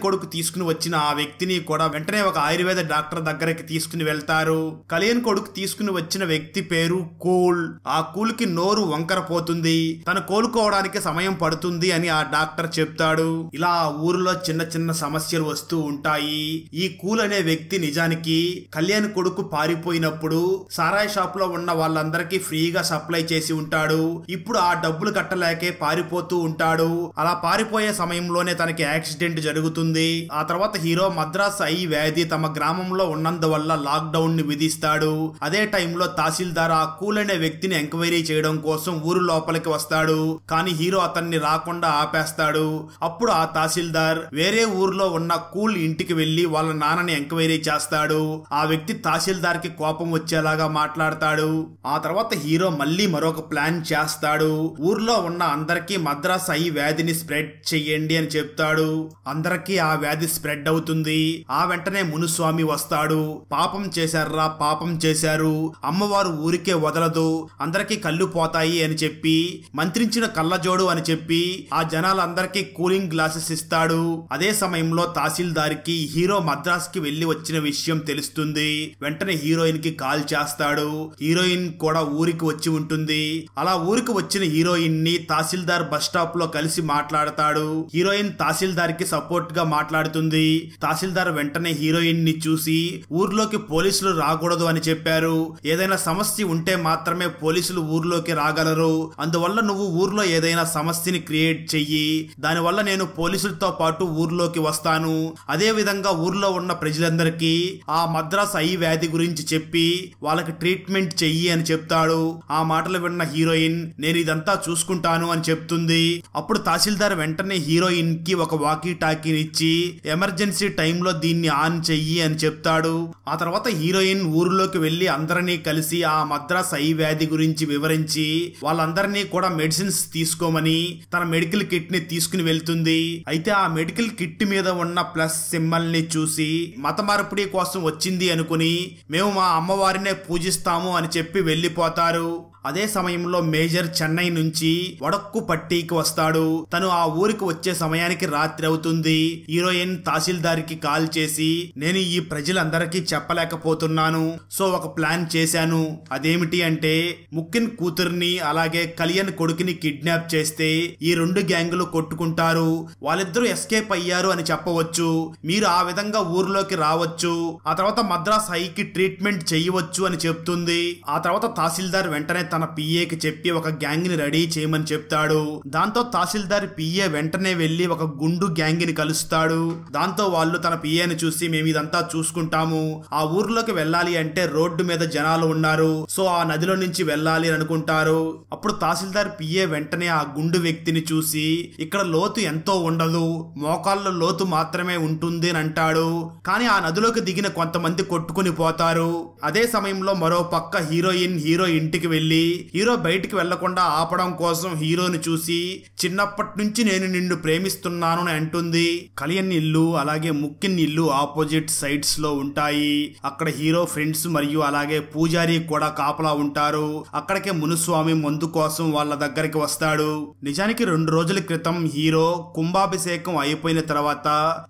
కొడుకు తీసుకుని వచ్చిన ఆ వ్యక్తిని కూడా వెంటనే ఒక ఆయుర్వేద డాక్టర్ దగ్గరికి తీసుకుని వెళ్తారు. కళ్యాణ్ కొడుకు తీసుకుని వచ్చిన వ్యక్తి పేరు కూల్. ఆ కూల్ కి నోరు వంకర పోతుంది, తను కోలుకోవడానికి సమయం పడుతుంది అని ఆ డాక్టర్ చెప్తాడు. ఇలా ఆ ఊరిలో చిన్న చిన్న సమస్యలు వస్తూ ఉంటాయి. ఈ కూల్ అనే వ్యక్తి నిజానికి కళ్యాణ్ కొడుకు పారిపోయినప్పుడు సారాయి షాప్ లో ఉన్న వాళ్ళందరికీ ఫ్రీగా సప్లై చేసి ఉంటాడు. ఇప్పుడు ఆ డబ్బులు కట్టలేకే పారిపోతూ ఉంటాడు. అలా పారిపోయే సమయంలోనే తనకి యాక్సిడెంట్ జరుగుతుంది. ఆ తర్వాత హీరో మద్రాస్ ఐ వ్యాధి తమ గ్రామంలో ఉన్నందువల్ల లాక్ డౌన్ ని విధిస్తాడు. అదే టైంలో తహసీల్దార్ ఆ కూల్ అనే వ్యక్తిని ఎంక్వైరీ చేయడం కోసం ఊరు లోపలికి వస్తాడు. కానీ హీరో అతన్ని రాకుండా ఆపేస్తాడు. అప్పుడు ఆ తహసీల్దార్ వేరే ఊర్లో ఉన్న కూల్ ఇంటికి వెళ్లి వాళ్ళ నాన్నని ఎంక్వైరీ చేస్తాడు. ఆ వ్యక్తి తహసీల్దార్ కి కోపం వచ్చేలాగా మాట్లాడతాడు. ఆ తర్వాత హీరో మళ్ళీ మరొక ప్లాన్ చేస్తాడు. ఊర్లో ఉన్న అందరికీ మద్రాస్ ఐ వ్యాధిని స్ప్రెడ్ చెయ్యండి అని చెప్తాడు. అందరికీ ఆ వ్యాధి స్ప్రెడ్ అవుతుంది. ఆ వెంటనే మునుస్వామి వస్తాడు. పాపం చేశారా, పాపం చేశారు, అమ్మవారు ఊరికే వదలదు, అందరికీ కళ్ళు పోతాయి అని చెప్పి మంత్రించిన కళ్ళజోడు అని చెప్పి ఆ జనాలందరికీ కూలింగ్ గ్లాసెస్ ఇస్తాడు. అదే సమయంలో తహసీల్దార్కి హీరో మద్రాస్ కి వెళ్లి వచ్చిన విషయం తెలుస్తుంది. వెంటనే హీరోయిన్ కి కాల్ చేస్తాడు. హీరోయిన్ కూడా ఊరికి వచ్చి ఉంటుంది. అలా ఊరికి వచ్చిన హీరోయిన్ ని తహసీల్దార్ బస్ స్టాప్ లో కలిసి మాట్లాడతాడు. హీరోయిన్ తహసీల్దార్ కి సపోర్ట్ గా మాట్లాడుతుంది. తహసీల్దార్ వెంటనే హీరోయిన్ ని చూసి ఊర్లోకి పోలీసులు రాకూడదు అని చెప్పారు, ఏదైనా సమస్య ఉంటే మాత్రమే పోలీసులు ఊర్లోకి రాగలరు, అందువల్ల నువ్వు ఊర్లో ఏదైనా సమస్యని క్రియేట్ చెయ్యి, దానివల్ల నేను పోలీసులతో పాటు ఊర్లోకి వస్తాను. అదే విధంగా ఊర్లో ఉన్న ప్రజలందరికీ ఆ మద్రాస్ ఐ వ్యాధి గురించి చెప్పి వాళ్ళకి ట్రీట్మెంట్ చెయ్యి అని చెప్తాడు. ఆ మాటలు విన్న హీరోయిన్ నేను ఇదంతా చూసుకుంటాను అని చెప్తుంది. అప్పుడు తహసీల్దార్ వెంటనే హీరోయిన్ కి ఒక వాకీ టాకీనిచ్చి ఎమర్జెన్సీ టైంలో దీన్ని ఆన్ చెయ్యి అని చెప్తాడు. ఆ తర్వాత హీరోయిన్ ఊరిలోకి వెళ్లి అందరినీ కలిసి ఆ మద్రాస్ ఐ వ్యాధి గురించి వివరించి వాళ్ళందరినీ కూడా మెడిసిన్స్ తీసుకోమని తన మెడికల్ కిట్ ని తీసుకుని వెళ్తుంది. అయితే ఆ మెడికల్ కిట్ మీద ఉన్న ప్లస్ సింబల్ ని చూసి మత మార్పిడి కోసం వచ్చింది అనుకుని మేము మా అమ్మవారినే పూజిస్తాము అని చెప్పి వెళ్లిపోతారు. అదే సమయంలో మేజర్ చెన్నై నుంచి వడక్కు పట్టీకి వస్తాడు. తను ఆ ఊరికి వచ్చే సమయానికి రాత్రి అవుతుంది. హీరోయిన్ తహసీల్దార్ కి కాల్ చేసి నేను ఈ ప్రజలందరికీ చెప్పలేకపోతున్నాను, సో ఒక ప్లాన్ చేశాను. అదేమిటి అంటే ముఖ్యన్ కూతుర్ని అలాగే కళ్యాణ్ కొడుకుని కిడ్నాప్ చేస్తే ఈ రెండు గ్యాంగులు కొట్టుకుంటారు, వాళ్ళిద్దరూ ఎస్కేప్ అయ్యారు అని చెప్పవచ్చు. మీరు ఆ విధంగా ఊర్లోకి రావచ్చు, ఆ తర్వాత మద్రాస్ ఐకి ట్రీట్మెంట్ చేయవచ్చు అని చెప్తుంది. ఆ తర్వాత తహసీల్దార్ వెంటనే తన పిఏకి చెప్పి ఒక గ్యాంగ్ ని రెడీ చేయమని చెప్తాడు. దాంతో తహసీల్దార్ పిఏ వెంటనే వెళ్లి ఒక గుండు గ్యాంగ్ ని కలుస్తాడు. దాంతో వాళ్ళు తన పిఏని చూసి మేము ఇదంతా చూసుకుంటాము, ఆ ఊర్లోకి వెళ్ళాలి అంటే రోడ్డు మీద జనాలు ఉన్నారు, సో ఆ నదిలో నుంచి వెళ్ళాలి అని అనుకుంటారు. అప్పుడు తహసీల్దార్ పిఏ వెంటనే ఆ గుండు వ్యక్తిని చూసి ఇక్కడ లోతు ఎంతో ఉండదు, మోకాళ్ళ లోతు మాత్రమే ఉంటుంది అని అంటాడు. కానీ ఆ నదిలోకి దిగిన కొంతమంది కొట్టుకుని పోతారు. అదే సమయంలో మరో పక్క హీరోయిన్ హీరో ఇంటికి వెళ్లి హీరో బయటికి వెళ్లకుండా ఆపడం కోసం హీరోని చూసి చిన్నప్పటి నుంచి నేను నిన్ను ప్రేమిస్తున్నాను అని అంటుంది. కళ్యాణ్ ఇల్లు అలాగే ముఖ్యన్ ఇల్లు ఆపోజిట్ సైడ్స్ లో ఉంటాయి. అక్కడ హీరో ఫ్రెండ్స్ మరియు అలాగే పూజారి కూడా కాపలా ఉంటారు. అక్కడికే మునుస్వామి మందు కోసం వాళ్ళ దగ్గరికి వస్తాడు. నిజానికి 2 రోజుల క్రితం హీరో కుంభాభిషేకం అయిపోయిన తర్వాత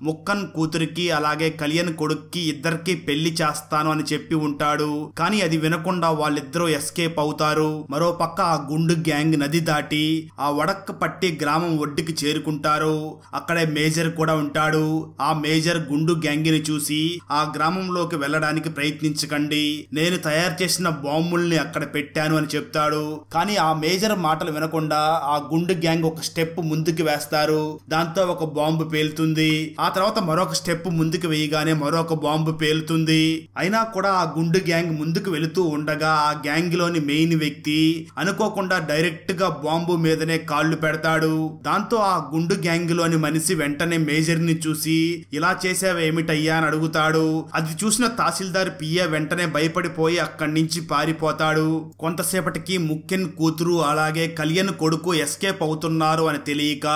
ముక్కన్ కూతురికి అలాగే కళ్యాణ్ కొడుక్కి ఇద్దరికి పెళ్లి చేస్తాను అని చెప్పి ఉంటాడు. కానీ అది వినకుండా వాళ్ళిద్దరూ ఎస్కేప్ అవుతారు. మరో పక్క ఆ గుండు గ్యాంగ్ నది దాటి ఆ వడక్ పట్టి గ్రామం ఒడ్డుకి చేరుకుంటారు. అక్కడే మేజర్ కూడా ఉంటాడు. ఆ మేజర్ గుండు గ్యాంగ్ ని చూసి ఆ గ్రామంలోకి వెళ్ళడానికి ప్రయత్నించకండి, నేను తయారు చేసిన బాంబుల్ని అక్కడ పెట్టాను అని చెప్తాడు. కానీ ఆ మేజర్ మాటలు వినకుండా ఆ గుండు గ్యాంగ్ ఒక స్టెప్ ముందుకు వేస్తారు. దాంతో ఒక బాంబు పేలుతుంది. ఆ తర్వాత మరొక స్టెప్ ముందుకు వేయగానే మరొక బాంబు పేలుతుంది. అయినా కూడా ఆ గుండు గ్యాంగ్ ముందుకు వెళుతూ ఉండగా ఆ గ్యాంగ్ లోని మెయిన్ వ్యక్తి అనుకోకుండా డైరెక్ట్ గా బాంబు మీదనే కాళ్ళు పెడతాడు. దాంతో ఆ గుండు గ్యాంగ్ లోని మనిషి వెంటనే మేజర్ ని చూసి ఇలా చేసావేమిటయ్యా అని అడుగుతాడు. అది చూసిన తహసీల్దార్ పిఏ వెంటనే భయపడిపోయి అక్కడి నుంచి పారిపోతాడు. కొంతసేపటికి ముఖ్యన్ కూతురు అలాగే కళ్యాణ్ కొడుకు ఎస్కేప్ అవుతున్నారు అని తెలియక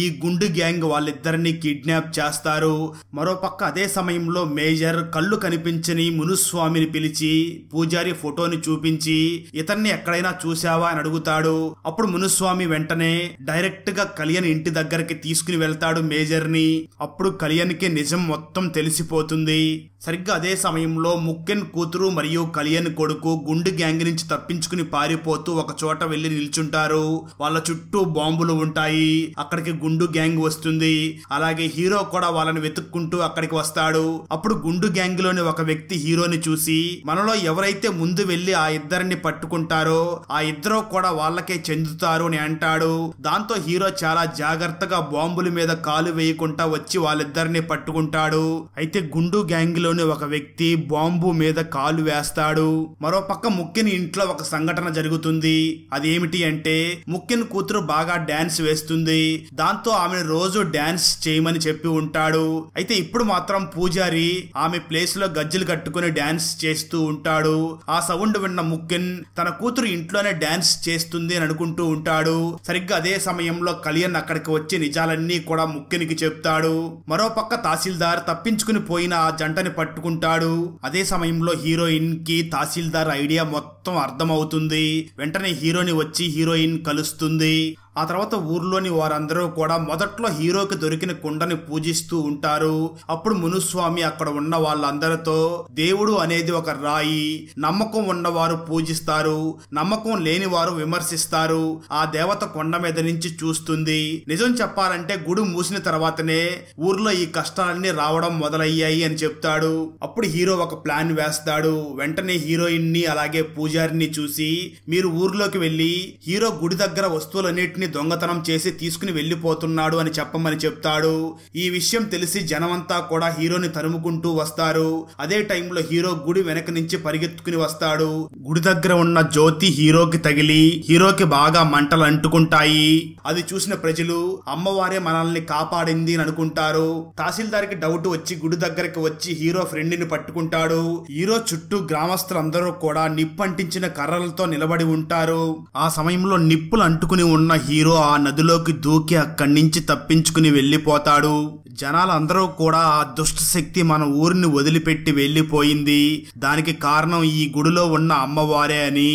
ఈ గుండు గ్యాంగ్ వాళ్ళిద్దరిని కిడ్నాప్ చేస్తారు. మరోపక్క అదే సమయంలో మేజర్ కళ్ళు కనిపించని మునుస్వామిని పిలిచి పూజారి ఫోటోని చూపించి ఇతన్ని ఎక్కడైనా చూసావా అని అడుగుతాడు. అప్పుడు మునుస్వామి వెంటనే డైరెక్ట్ గా కళ్యాణ్ ఇంటి దగ్గరికి తీసుకుని వెళ్తాడు మేజర్ ని. అప్పుడు కళ్యాణ్ కి నిజం మొత్తం తెలిసిపోతుంది. సరిగ్గా అదే సమయంలో ముఖ్యన్ కూతురు మరియు కళ్యాణ్ కొడుకు గుండు గ్యాంగ్ నుంచి తప్పించుకుని పారిపోతూ ఒక చోట వెళ్లి నిల్చుంటారు. వాళ్ళ చుట్టూ బాంబులు ఉంటాయి. అక్కడికి గుండు గ్యాంగ్ వస్తుంది. అలాగే హీరో కూడా వాళ్ళని వెతుక్కుంటూ అక్కడికి వస్తాడు. అప్పుడు గుండు గ్యాంగ్ లోని ఒక వ్యక్తి హీరోని చూసి మనలో ఎవరైతే ముందు వెళ్లి ఆ ఇద్దరిని పట్టుకుంటారో ఆ ఇద్దరు కూడా వాళ్ళకే చెందుతారు అని అంటాడు. దాంతో హీరో చాలా జాగ్రత్తగా బాంబుల మీద కాలు వేయకుండా వచ్చి వాళ్ళిద్దరిని పట్టుకుంటాడు. అయితే గుండు గ్యాంగ్ లో ఒక వ్యక్తి బాంబు మీద కాలు వేస్తాడు. మరోపక్క ముఖ్యన్ ఇంట్లో ఒక సంఘటన జరుగుతుంది. అదేమిటి అంటే ముఖ్యన్ కూతురు బాగా డాన్స్ వేస్తుంది. దాంతో ఆమెను రోజు డాన్స్ చేయమని చెప్పి ఉంటాడు. అయితే ఇప్పుడు మాత్రం పూజారి ఆమె ప్లేస్ లో గజ్జలు కట్టుకుని డాన్స్ చేస్తూ ఉంటాడు. ఆ సౌండ్ విన్న ముఖ్యన్ తన కూతురు ఇంట్లోనే డాన్స్ చేస్తుంది అని అనుకుంటూ ఉంటాడు. సరిగ్గా అదే సమయంలో కళ్యాణ్ అక్కడికి వచ్చి నిజాలన్నీ కూడా ముఖ్యన్కి చెప్తాడు. మరోపక్క తహసీల్దార్ తప్పించుకుని పోయిన ఆ జంటని పట్టుకుంటాడు. అదే సమయంలో హీరోయిన్ కి తహసీల్దార్ ఐడియా మొత్తం అర్థమవుతుంది. వెంటనే హీరోని వచ్చి హీరోయిన్ కలుస్తుంది. ఆ తర్వాత ఊర్లోని వారందరూ కూడా మొదట్లో హీరోకి దొరికిన కుండని పూజిస్తూ ఉంటారు. అప్పుడు మునుస్వామి అక్కడ ఉన్న వాళ్ళందరితో దేవుడు అనేది ఒక రాయి, నమ్మకం ఉన్నవారు పూజిస్తారు, నమ్మకం లేని వారు విమర్శిస్తారు, ఆ దేవత కొండ మీద నుంచి చూస్తుంది. నిజం చెప్పాలంటే గుడి మూసిన తర్వాతనే ఊర్లో ఈ కష్టాలన్నీ రావడం మొదలయ్యాయి అని చెప్తాడు. అప్పుడు హీరో ఒక ప్లాన్ వేస్తాడు. వెంటనే హీరోయిన్ ని అలాగే పూజారిని చూసి మీరు ఊర్లోకి వెళ్లి హీరో గుడి దగ్గర వస్తువులన్నిటిని దొంగతనం చేసి తీసుకుని వెళ్లిపోతున్నాడు అని చెప్పమని చెప్తాడు. ఈ విషయం తెలిసి జనమంతా కూడా హీరోని తరుముకుంటూ వస్తారు. అదే టైంలో హీరో గుడి వెనక నుంచి పరిగెత్తుకుని వస్తాడు. గుడి దగ్గర ఉన్న జ్యోతి హీరోకి తగిలి హీరోకి బాగా మంటలు అంటుకుంటాయి. అది చూసిన ప్రజలు అమ్మవారే మనల్ని కాపాడింది అని అనుకుంటారు. తహసీల్దార్కి డౌట్ వచ్చి గుడి దగ్గరికి వచ్చి హీరో ఫ్రెండ్ ని పట్టుకుంటాడు. హీరో చుట్టూ గ్రామస్తులందరూ కూడా నిప్పంటించిన కర్రలతో నిలబడి ఉంటారు. ఆ సమయంలో నిప్పులు అంటుకుని ఉన్న హీరో ఆ నదిలోకి దూకి అక్కడి నుంచి తప్పించుకుని వెళ్లిపోతాడు. జనాలందరూ కూడా ఆ దుష్ట శక్తి మన ఊరిని వదిలిపెట్టి వెళ్లిపోయింది, దానికి కారణం ఈ గుడిలో ఉన్న అమ్మవారే అని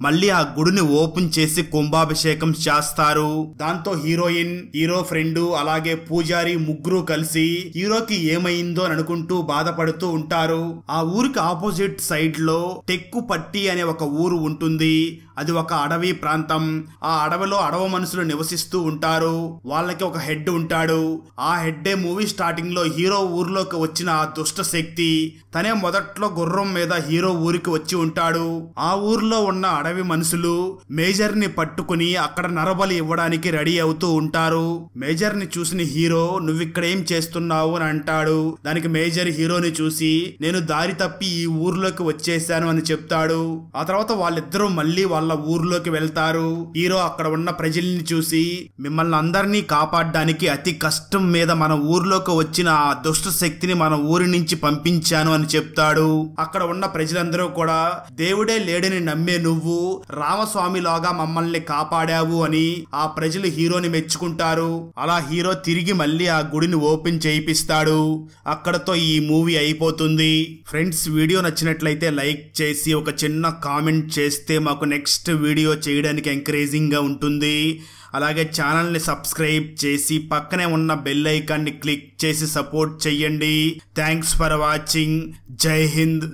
మళ్ళీ ఆ గుడిని ఓపెన్ చేసి కుంభాభిషేకం చేస్తారు. దాంతో హీరోయిన్, హీరో ఫ్రెండ్ అలాగే పూజారి ముగ్గురు కలిసి హీరోకి ఏమైందో అని అనుకుంటూ బాధపడుతూ ఉంటారు. ఆ ఊరికి ఆపోజిట్ సైడ్ లో టెక్కుపట్టి అనే ఒక ఊరు ఉంటుంది. అది ఒక అడవి ప్రాంతం. ఆ అడవిలో అడవి మనుషులు నివసిస్తూ ఉంటారు. వాళ్ళకి ఒక హెడ్ ఉంటాడు. ఆ హెడ్డే మూవీ స్టార్టింగ్ లో హీరో ఊర్లోకి వచ్చిన ఆ దుష్ట శక్తి. తనే మొదట్లో గుర్రం మీద హీరో ఊరికి వచ్చి ఉంటాడు. ఆ ఊర్లో ఉన్న అడవి మనుషులు మేజర్ ని పట్టుకుని అక్కడ నరబలి ఇవ్వడానికి రెడీ అవుతూ ఉంటారు. మేజర్ ని చూసిన హీరో నువ్విక్కడేం చేస్తున్నావు అని అంటాడు. దానికి మేజర్ హీరోని చూసి నేను దారి తప్పి ఈ ఊర్లోకి వచ్చేసాను అని చెప్తాడు. ఆ తర్వాత వాళ్ళిద్దరూ మళ్ళీ వాళ్ళ ఊర్లోకి వెళ్తారు. హీరో అక్కడ ఉన్న ప్రజల్ని చూసి మిమ్మల్ని అందరినీ కాపాడడానికి అతి కష్టం మీద మన ఊర్లోకి వచ్చిన ఆ దుష్ట శక్తిని మన ఊరి నుంచి పంపించాను అని చెప్తాడు. అక్కడ ఉన్న ప్రజలందరూ కూడా దేవుడే లేడని నమ్మే నువ్వు రామస్వామిలాగా మమ్మల్ని కాపాడావు అని ఆ ప్రజలు హీరోని మెచ్చుకుంటారు. అలా హీరో తిరిగి మళ్ళీ ఆ గుడిని ఓపెన్ చేయిస్తాడు. అక్కడతో ఈ మూవీ అయిపోతుంది. ఫ్రెండ్స్, వీడియో నచ్చినట్లయితే లైక్ చేసి ఒక చిన్న కామెంట్ చేస్తే మాకు నెక్స్ట్ వీడియో చేయడానికి ఎంకరేజింగ్ గా ఉంటుంది. అలాగే ఛానల్ని సబ్స్క్రైబ్ చేసి పక్కనే ఉన్న బెల్ ఐకాన్ని క్లిక్ చేసి సపోర్ట్ చెయ్యండి. Thanks for watching. జై హింద్.